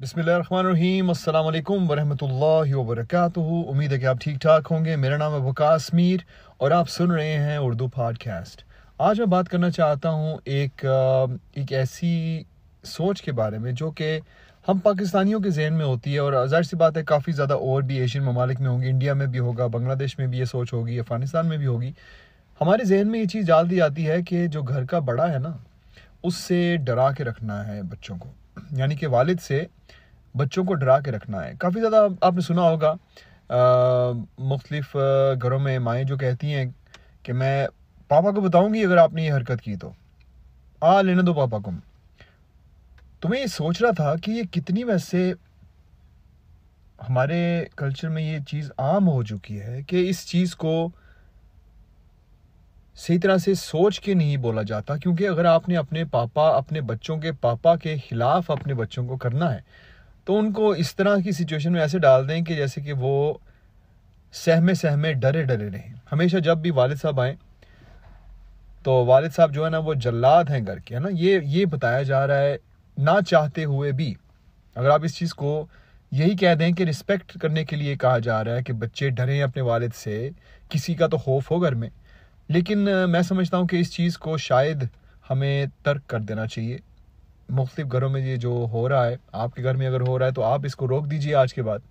बिस्मिल्लाहिर्रहमानिर्रहीम, अस्सलाम वालेकुम वरहमतुल्लाहि वबरकातुहू। उम्मीद है कि आप ठीक ठाक होंगे। मेरा नाम है वकास मीर और आप सुन रहे हैं उर्दू पॉडकास्ट। आज मैं बात करना चाहता हूँ एक ऐसी सोच के बारे में जो कि हम पाकिस्तानियों के जहन में होती है, और ज़ाहिर सी बात है काफ़ी ज़्यादा और भी एशियन ममालिक में होंगी, इंडिया में भी होगा, बांग्लादेश में भी ये सोच होगी, अफ़गानिस्तान में भी होगी। हमारे जहन में ये चीज़ डाल दी जाती है कि जो घर का बड़ा है ना, उससे डरा के रखना है बच्चों को, यानी कि वालिद से बच्चों को डरा के रखना है। काफ़ी ज़्यादा आपने सुना होगा मुख्तलिफ घरों में माएँ जो कहती हैं कि मैं पापा को बताऊंगी अगर आपने ये हरकत की तो आ लेने दो पापा को। तो मैं ये सोच रहा था कि ये कितनी वैसे हमारे कल्चर में ये चीज़ आम हो चुकी है कि इस चीज़ को सही तरह से सोच के नहीं बोला जाता, क्योंकि अगर आपने अपने बच्चों के पापा के खिलाफ अपने बच्चों को करना है तो उनको इस तरह की सिचुएशन में ऐसे डाल दें कि जैसे कि वो सहमे सहमे डरे डरे रहें। हमेशा जब भी वालिद साहब आए तो वालिद साहब जो है ना वो जल्लाद हैं घर के, है ना, ये बताया जा रहा है ना चाहते हुए भी। अगर आप इस चीज़ को यही कह दें कि रिस्पेक्ट करने के लिए कहा जा रहा है कि बच्चे डरें अपने वालिद से, किसी का तो खौफ हो घर में, लेकिन मैं समझता हूँ कि इस चीज़ को शायद हमें तर्क कर देना चाहिए। मुख्तलिफ घरों में ये जो हो रहा है, आपके घर में अगर हो रहा है तो आप इसको रोक दीजिए। आज के बाद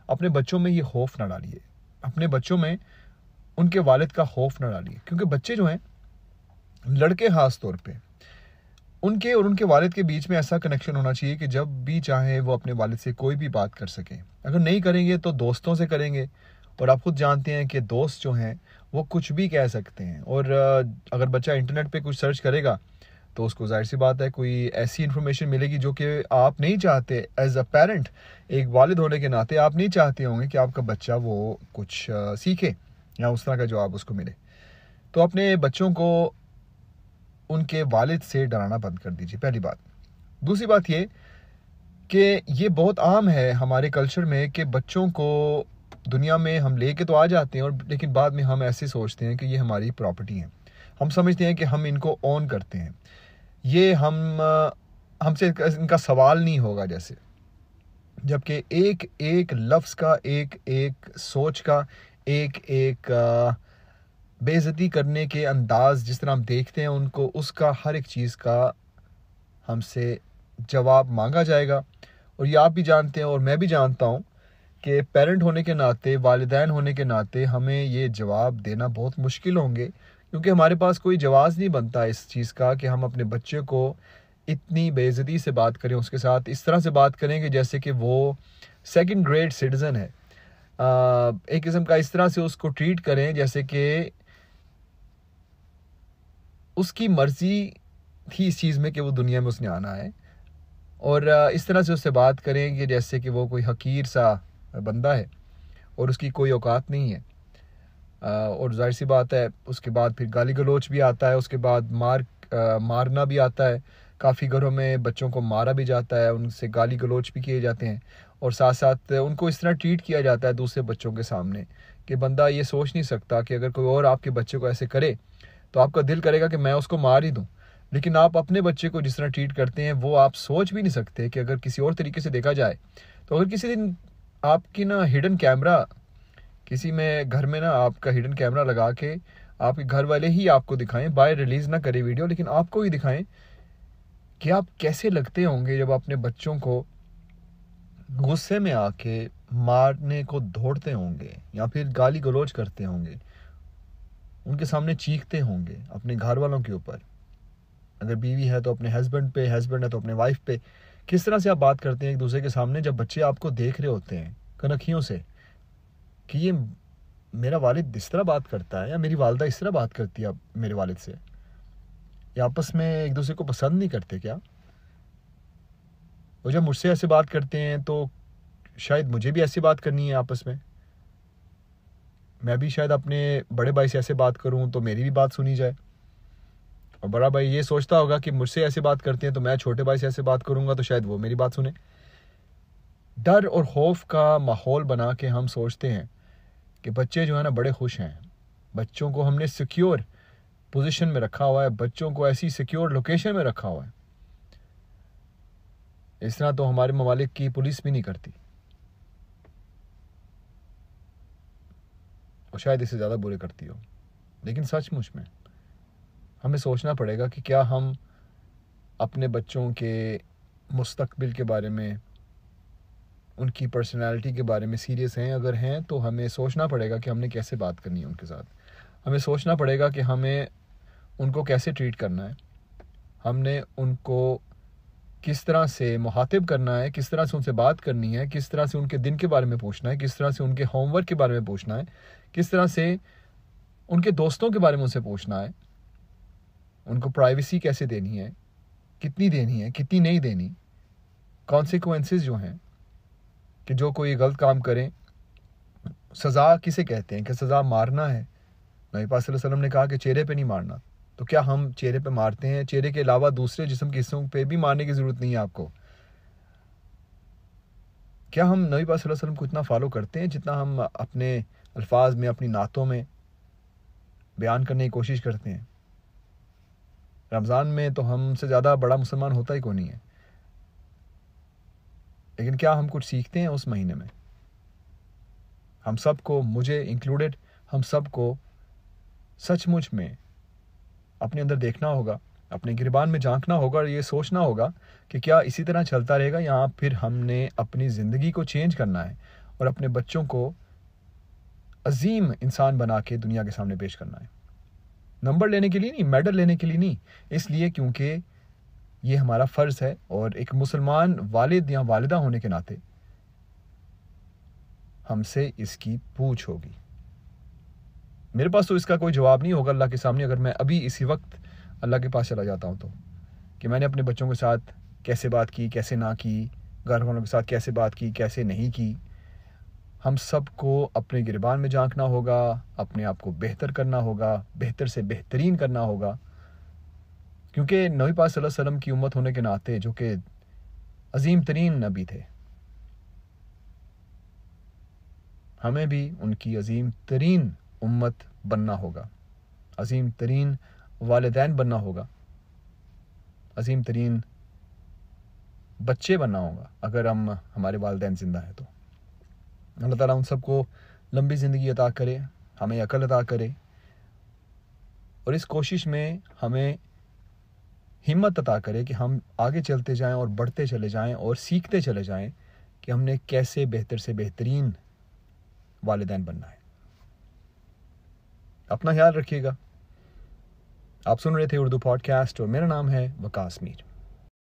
अपने बच्चों में ये खौफ ना डालिए, अपने बच्चों में उनके वालिद का खौफ ना डालिए, क्योंकि बच्चे जो हैं, लड़के खास तौर पे, उनके और उनके वालिद के बीच में ऐसा कनेक्शन होना चाहिए कि जब भी चाहे वो अपने वालिद से कोई भी बात कर सकें। अगर नहीं करेंगे तो दोस्तों से करेंगे, और आप खुद जानते हैं कि दोस्त जो हैं वो कुछ भी कह सकते हैं। और अगर बच्चा इंटरनेट पे कुछ सर्च करेगा तो उसको जाहिर सी बात है कोई ऐसी इन्फॉर्मेशन मिलेगी जो कि आप नहीं चाहते। एज अ पेरेंट, एक वालिद होने के नाते आप नहीं चाहते होंगे कि आपका बच्चा वो कुछ सीखे या उस तरह का जवाब उसको मिले। तो अपने बच्चों को उनके वालिद से डराना बंद कर दीजिए, पहली बात। दूसरी बात ये कि ये बहुत आम है हमारे कल्चर में कि बच्चों को दुनिया में हम लेके तो आ जाते हैं, और लेकिन बाद में हम ऐसे सोचते हैं कि ये हमारी प्रॉपर्टी है। हम समझते हैं कि हम इनको ओन करते हैं, ये हमसे इनका सवाल नहीं होगा जैसे। जबकि एक एक लफ्ज़ का, एक एक सोच का, एक एक बेइज्जती करने के अंदाज जिस तरह हम देखते हैं उनको, उसका हर एक चीज़ का हमसे जवाब मांगा जाएगा। और ये आप भी जानते हैं और मैं भी जानता हूँ कि पेरेंट होने के नाते, वालिदैन होने के नाते हमें ये जवाब देना बहुत मुश्किल होंगे, क्योंकि हमारे पास कोई जवाब नहीं बनता इस चीज़ का कि हम अपने बच्चे को इतनी बेइज्जती से बात करें, उसके साथ इस तरह से बात करें कि जैसे कि वो सेकंड ग्रेड सिटीज़न है। एक किस्म का इस तरह से उसको ट्रीट करें जैसे कि उसकी मर्ज़ी थी इस चीज़ में कि वो दुनिया में उसने आना है, और इस तरह से उससे बात करें कि जैसे कि वो कोई हकीर सा बंदा है और उसकी कोई औकात नहीं है। और जाहिर सी बात है उसके बाद फिर गाली गलोच भी आता है, उसके बाद मारना भी आता है। काफ़ी घरों में बच्चों को मारा भी जाता है, उनसे गाली गलोच भी किए जाते हैं, और साथ साथ उनको इस तरह ट्रीट किया जाता है दूसरे बच्चों के सामने कि बंदा ये सोच नहीं सकता कि अगर कोई और आपके बच्चे को ऐसे करे तो आपका दिल करेगा कि मैं उसको मार ही दूँ। लेकिन आप अपने बच्चे को जिस तरह ट्रीट करते हैं वो आप सोच भी नहीं सकते कि अगर किसी और तरीके से देखा जाए तो अगर किसी दिन आपकी ना हिडन कैमरा, किसी में घर में ना आपका हिडन कैमरा लगा के आपके घर वाले ही आपको दिखाएं, बाय रिलीज़ ना करें वीडियो, लेकिन आपको ही दिखाएं कि आप कैसे लगते होंगे जब अपने बच्चों को गुस्से में आके मारने को दौड़ते होंगे या फिर गाली गलौज करते होंगे, उनके सामने चीखते होंगे अपने घर वालों के ऊपर। अगर बीवी है तो अपने हस्बैंड पे, हस्बैंड है तो अपने वाइफ पे। किस तरह से आप बात करते हैं एक दूसरे के सामने जब बच्चे आपको देख रहे होते हैं कनखियों से कि ये मेरा वालिद इस तरह बात करता है या मेरी वालदा इस तरह बात करती है मेरे वालिद से, या आपस में एक दूसरे को पसंद नहीं करते क्या? और जब मुझसे ऐसे बात करते हैं तो शायद मुझे भी ऐसी बात करनी है आपस में। मैं भी शायद अपने बड़े भाई से ऐसे बात करूं तो मेरी भी बात सुनी जाए, और बड़ा भाई ये सोचता होगा कि मुझसे ऐसे बात करते हैं तो मैं छोटे भाई से ऐसे बात करूंगा तो शायद वो मेरी बात सुने। डर और खौफ का माहौल बना के हम सोचते हैं कि बच्चे जो है ना बड़े खुश हैं। बच्चों को हमने सिक्योर पोजीशन में रखा हुआ है, बच्चों को ऐसी सिक्योर लोकेशन में रखा हुआ है। इस तरह तो हमारे ममालिक की पुलिस भी नहीं करती, और शायद इससे ज़्यादा बुरे करती हो। लेकिन सचमुच में हमें सोचना पड़ेगा कि क्या हम अपने बच्चों के मुस्तकबिल के बारे में, उनकी पर्सनालिटी के बारे में सीरियस हैं। अगर हैं तो हमें सोचना पड़ेगा कि हमने कैसे बात करनी है उनके साथ। हमें सोचना पड़ेगा कि हमें उनको कैसे ट्रीट करना है, हमने उनको किस तरह से मुखातिब करना है, किस तरह से उनसे बात करनी है, किस तरह से उनके दिन के बारे में पूछना है, किस तरह से उनके होमवर्क के बारे में पूछना है, किस तरह से उनके दोस्तों के बारे में उनसे पूछना है, उनको प्राइवेसी कैसे देनी है, कितनी देनी है, कितनी नहीं देनी, कॉन्सिक्वेंसेस जो हैं कि जो कोई गलत काम करें, सज़ा किसे कहते हैं, कि सज़ा मारना है। नबी पाक सल्लल्लाहु अलैहि वसल्लम ने कहा कि चेहरे पे नहीं मारना, तो क्या हम चेहरे पे मारते हैं? चेहरे के अलावा दूसरे जिस्म के हिस्सों पे भी मारने की ज़रूरत नहीं है आपको। क्या हम नबी पाक सल्लल्लाहु अलैहि वसल्लम को इतना फॉलो करते हैं जितना हम अपने अल्फाज में, अपनी नातों में बयान करने की कोशिश करते हैं? रमज़ान में तो हमसे ज़्यादा बड़ा मुसलमान होता ही कोई नहीं है, लेकिन क्या हम कुछ सीखते हैं उस महीने में? हम सबको, मुझे इंक्लूडेड, हम सबको सचमुच में अपने अंदर देखना होगा, अपने गिरबान में झांकना होगा और ये सोचना होगा कि क्या इसी तरह चलता रहेगा, या फिर हमने अपनी ज़िंदगी को चेंज करना है और अपने बच्चों को अजीम इंसान बना के दुनिया के सामने पेश करना है। नंबर लेने के लिए नहीं, मेडल लेने के लिए नहीं, इसलिए क्योंकि ये हमारा फ़र्ज़ है और एक मुसलमान वालिद या वालिदा होने के नाते हमसे इसकी पूछ होगी। मेरे पास तो इसका कोई जवाब नहीं होगा अल्लाह के सामने, अगर मैं अभी इसी वक्त अल्लाह के पास चला जाता हूँ तो, कि मैंने अपने बच्चों के साथ कैसे बात की, कैसे ना की, घर वालों के साथ कैसे बात की, कैसे नहीं की। हम सबको अपने गिरबान में झांकना होगा, अपने आप को बेहतर करना होगा, बेहतर से बेहतरीन करना होगा, क्योंकि नबी पाक सल्लल्लाहु अलैहि वसल्लम की उम्मत होने के नाते, जो कि अजीम तरीन नबी थे, हमें भी उनकी अजीम तरीन उम्मत बनना होगा, अजीम तरीन वालिदैन बनना होगा, अजीम तरीन बच्चे बनना होगा अगर हमारे वालिदैन ज़िंदा है तो। अल्लाह ताला उन सबको लंबी ज़िंदगी अता करे, हमें अकल अता करे, और इस कोशिश में हमें हिम्मत अता करे कि हम आगे चलते जाएं और बढ़ते चले जाएं और सीखते चले जाएं कि हमने कैसे बेहतर से बेहतरीन वालिदैन बनना है। अपना ख्याल रखिएगा। आप सुन रहे थे उर्दू पॉडकास्ट और मेरा नाम है वकास मीर।